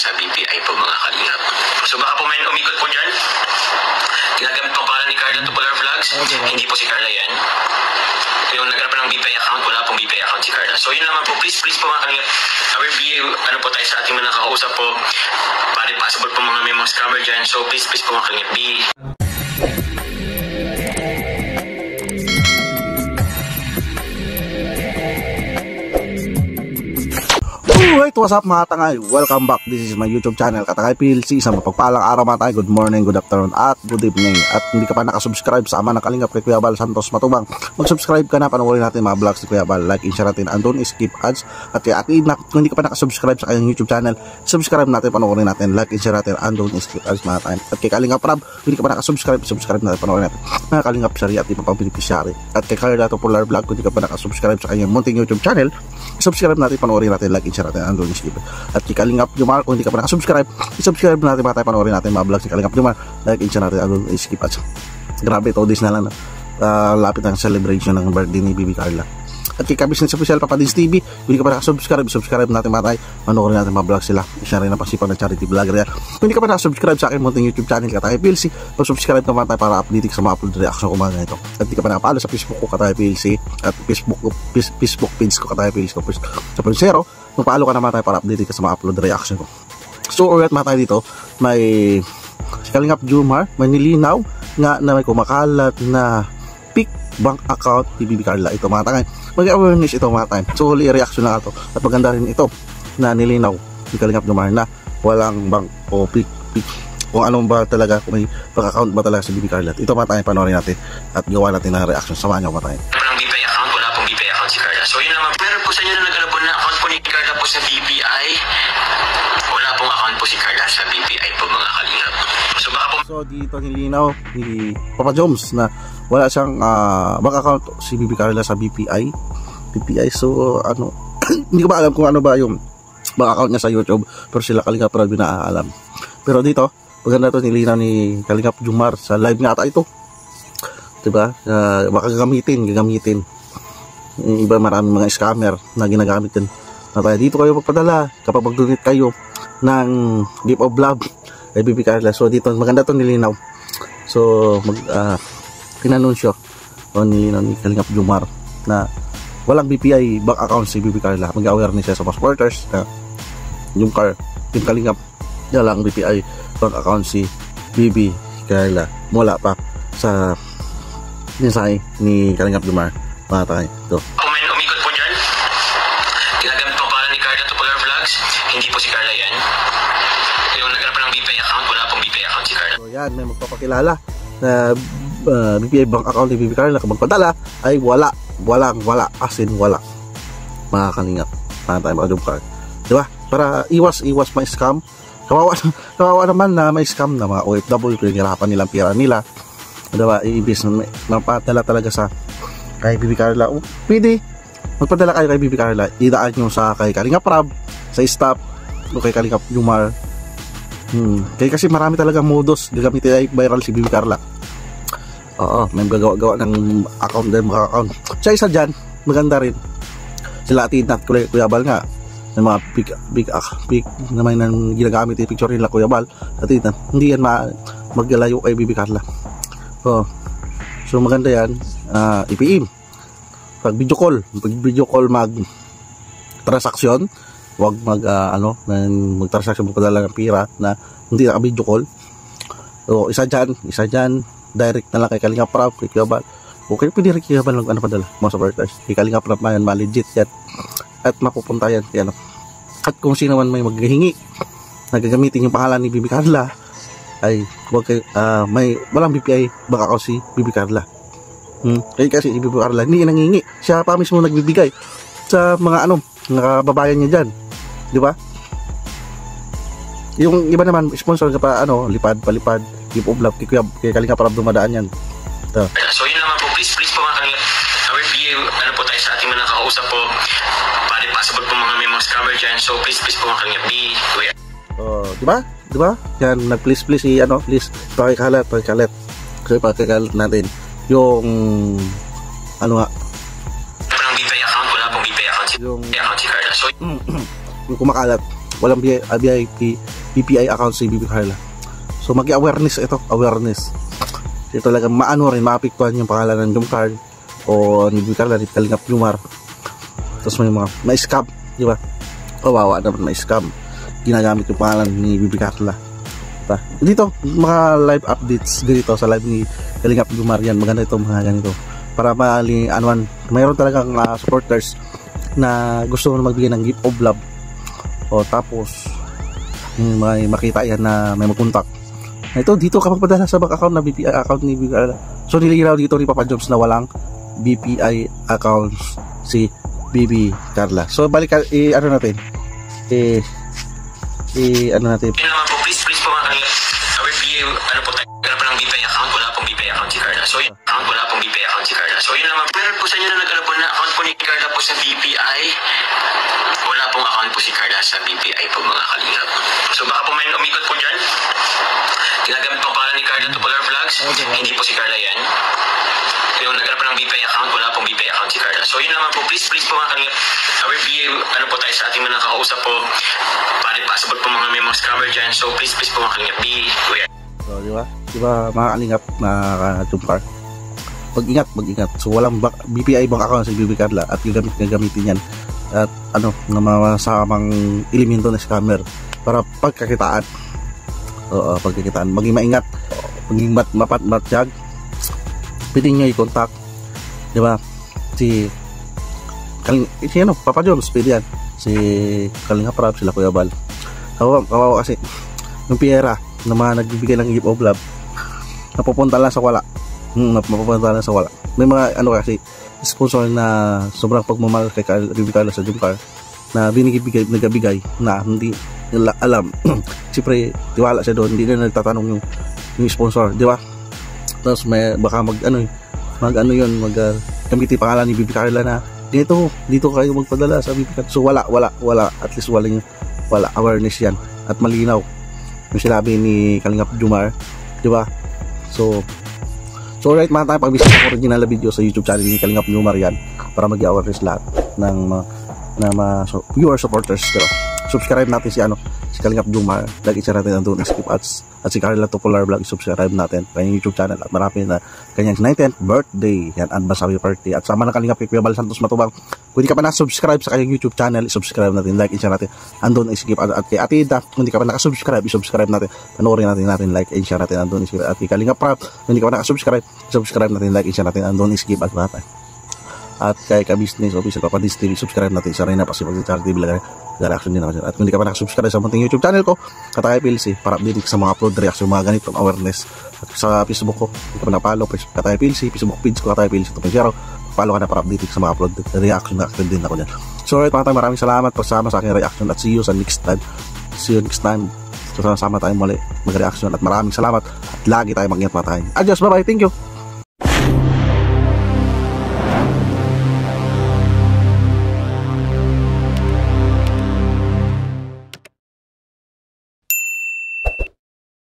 sa BPI po mga kalingap. So baka po may umikot po dyan. Ginagamit po pala ni Carla Tupular Vlogs. Hindi po si Carla yan. Yung nagkaroon ng BPI account, wala pong BPI account si Carla. So yun naman po, please po mga kalingap. Our BA, ano po tayo sa ating mga nakausap po. Pari possible po mga may mga scammer dyan. So please po mga kalingap. Alright, what's up mga tangay? Welcome back. This is my YouTube channel, Katangay PLC. Isang mapagpalang araw mga tangay. Good morning, good afternoon, at good evening. At hindi ka pa nakasubscribe sa ama ng kalingap kay Kuya Bal Santos Matubang, mag-subscribe ka na. Panoorin natin mga vlogs ni Kuya Bal. Like and share natin, and don't skip ads. At kung hindi ka pa nakasubscribe sa kanyang YouTube channel, subscribe natin, panoorin natin, like and share natin, and don't skip ads mga tangay. At kay Kalingap Rab, kung hindi ka pa nakasubscribe, subscribe natin, panoorin natin mga Kalingap Sari at iba pang beneficiary. At kay Carla Tupular Vlog, kung hindi ka pa nakasubscribe sa kanyang munting YouTube channel, subscribe natin, panoorin natin, like and share natin, and don't skip. At kay Kalingap Jumar, kung hindi ka pa nakasubscribe, subscribe natin mga tayo, panoorin natin mga vlogs ni Kalingap Jumar, like and share natin, and don't skip ads. Grabe, 2 days na lang lapit ang celebration ng birthday ni Bibi Carla. At kay Business Official Papa Dins TV, kung hindi ka pa nakasubscribe, subscribe natin mga tayo, panoorin natin mga vlogs sila. Siya rin ang pasipang ng charity vlogger yan. Kung hindi ka pa nakasubscribe sa akin munting YouTube channel, Katangay PLC, subscribe naman tayo para update sa mga upload reaction ko mga ganito. At hindi ka pa nakapalo sa Facebook ko, Katangay PLC, at Facebook page ko, Katangay PLC ko, sa Pulsero, magpalo ka naman tayo para update ka sa mga upload reaction ko. So alright mga tayo dito, may si Kalingap Jumar, may nilinaw nga na may kumakalat na pick bank account ni Bibi Carla. Ito mga tangay, mag-awareness ito mga tangay. So huli reaction na ito. At maganda rin ito na nilinaw ni Kalingap Jumar na walang bank o pick kung anong ba talaga, kung may bank account ba talaga si Bibi Carla. Ito mga tangay, panoorin natin at gawa natin na reaction. Samahan nyo mga tangay. Walang BPI account, wala pong BPI account si Carla. So yun naman, meron po sa inyo na nag-alabon na account po ni Carla po sa BPI. Wala pong account po si Carla sa BPI po mga kalingap. So baka po... So dito nilinaw ni Papa Joms na wala siyang bank account si Bibi Carla sa BPI. So ano, hindi ko ba alam kung ano ba yung bank account niya sa YouTube, pero sila Kalingap Rab na alam. Pero dito, maganda to nilinaw ni Kalingap Jumar sa live nga ata ito. Diba? Baka gagamitin. Yung iba maraming mga scammer na ginagamit din. Dito kayo magpadala kapag mag-donate kayo ng gift of love kay Bibi Carla. So dito maganda to nilinaw. So pinanunsyo o nilinaw ni Kalingap Jumar na walang BPI bank account si Bibi Carla. Mag-awareness siya sa mga supporters na yung Kalingap walang BPI bank account si Bibi Carla. Mula pa sa mensahe ni Kalingap Jumar mga tayo. Ito. Kung may umikot po dyan, ginagamit po pala ni Carla Tupular Vlogs. Hindi po si Carla yan. Yung nagkaroon ng BPI account, wala pong BPI account si Carla. So yan, may magpapakilala na BPI bank account ni Bibi Carla kapag padala ay wala, as in wala mga Kalingap mga tayo mga Jumar, diba? Para iwas may scam. Kawawa naman na may scam na mga OFW, pinahirapan nilang pera nila, diba? Iibis na padala talaga sa kay Bibi Carla. Pwede magpadala kayo kay Bibi Carla, idaan nyo sa kay Kalingap Rab, sa staff o kay Kalingap Jumar. Kaya kasi marami talagang modus gagamitin ay viral si Bibi Carla. Oo, may gagawa ng account din, mga account. Sa isa dyan, maganda rin sila atin at Kuya Bal nga, may mga big naman nang ginagamit yung picture nila Kuya Bal at hindi yan maggalayo kay Bibi Carla. So maganda yan, IPM pag video call mag transaction, wag mag-transaction magpadala ng pira na hindi naka video call. So isa dyan direct na lang kay Kalingap Rab, kay Kuya Bal. Okay, pwede rin Kuya Bal lang padala mga supporters kay Kalingap Rab, man ma-legit yan at mapupunta yan. At kung sino man may maghihingi na gagamitin yung pangalan ni Bibi Carla ay wag may walang BPI baka ako si Bibi Carla. Kasi si Bibi Carla hindi nangingi, siya pa mismo nagbibigay sa mga nakababayan niya dyan, di ba? Yung iba naman sponsor ka pa lipad gift of love kay Kalingap Rab dumadaan yan. So yun naman po, please po mga Kalingap, our BA, po tayo sa ating mga nakausap po, pari possible po mga may mga scammer dyan. So please po mga Kalingap, kuya. Di ba? Yan, please please pakikalat. So pakikalat natin yung walang BPI account, wala pong BPI account si Carla. So yung kumakalat walang VIP, BPI account si Bibi Carla. So mag-awareness ito, awareness. Ito talaga maano rin, maapektuhan yung pangalan ng Jumcard o ni Bibi Carla, ni Kalingap Jumar. Tapos may mga ma-scam, di ba? Kawawa naman ma-scam. Ginagamit yung pangalan ni Bibi Carla. Diba? Dito, mga live updates ganito sa live ni Kalingap Jumar yan. Maganda ito mga ganito. Para anuan, mayroon talagang supporters na gusto mo magbigay ng gift of love. O tapos, may makita yan na may mag-contact. Ito, dito kapag padala sa bank account na BPI account ni Bibi Carla. So, nililinaw dito ni Papa Jobs na walang BPI accounts si Bibi Carla. So, balik ano natin? Ano natin? Yun naman po, please po mga kanila. Ano po tayo? Meron po ng BPI account, wala pong BPI account si Carla. So, yun account, wala pong BPI account si Carla. So, yun naman. Meron po sa inyo na nag-ano po na account po ni Carla po sa BPI. Wala pong account po si Carla sa BPI po mga kalingap. So, baka po may umikot po dyan. Ginagamit po pangalan ni Carla Tupular Vlogs. Hindi po si Carla yan. Yung nagkaroon po ng BPI account, wala pong BPI account si Carla. So, yun naman po, please po mga kanila. Ano po tayo sa ating mga nakausap po. Pari possible po mga may mga scammer dyan. So, please po mga kanila. Be aware. So, di ba? Di ba mga kalingap na Jumcard? Mag-ingat. So, walang BPI bank account si Bibi Carla at gagamitin yan. At ano, na masamang elemento na scammer para pagkakitaan. Pagkakitaan. Maging maingat. Maging mapatyag. Pwede nyo i-contact. Di ba? Si Papa Jones, pwede yan. Si Kalingap Rab, sila Kuya Bal. Kawawa kasi yung piyera na mga nagbibigay ng gift of love napupunta lang sa wala. Napupunta lang sa wala. May mga ano kasi sponsor na sobrang pagmamahal kay Bibi Carla sa Jumcard na nagabigay na hindi nila alam. Siyempre tiwala siya doon, hindi na nagtatanong yung sponsor, di ba? Tapos may baka gamitin pangalan ni Bibi Carla na dito kayo magpadala sa Bibi Carla. So wala, at least wala awareness yan at malinaw yung sinabi ni Kalingap Jumar, di ba? So alright mga tayo, pag-visit ng original video sa YouTube channel ni Kalingap Jumar yan para mag-awareness lahat ng viewer supporters, diba? Subscribe natin si Kalingap Jumar, like i-share natin ang doon skip ads, at si Carla Tupular Vlog, subscribe natin kanyang YouTube channel at marami na kanyang 19th birthday yan, advance happy birthday. At sama ng Kalingap kay Kuya Bal Santos Matubang, kung hindi ka pa na-subscribe sa kanyang YouTube channel, subscribe natin, like i-share natin andun skip ads. At kay Ate Ida, kung hindi ka pa nakasubscribe, subscribe natin, panoorin natin, like and share natin andun skip ads. At kay Kalingap Rab, kung hindi ka pa nakasubscribe, subscribe natin, like and share natin andun skip ads natin. At kay ka-business officer Papa Dis TV, subscribe natin sa Reyna Pasipag sa TV reaction din ako dyan. At kung hindi ka pa nakasubscribe sa munting YouTube channel ko, Katay PLC, para update sa mga upload reaction, mga ganitong awareness. At sa Facebook ko, hindi ka pa nakapollow, Katay PLC, Facebook page ko Katay PLC 2.0, follow ka na para update sa mga upload reaction na active din ako dyan. So alright mga tayo, maraming salamat pagsama sa aking reaction at see you next time. So sama tayong muli mag-reaction at maraming salamat at lagi tayo mag-ingat mga tayo. Adios, bye bye, thank you.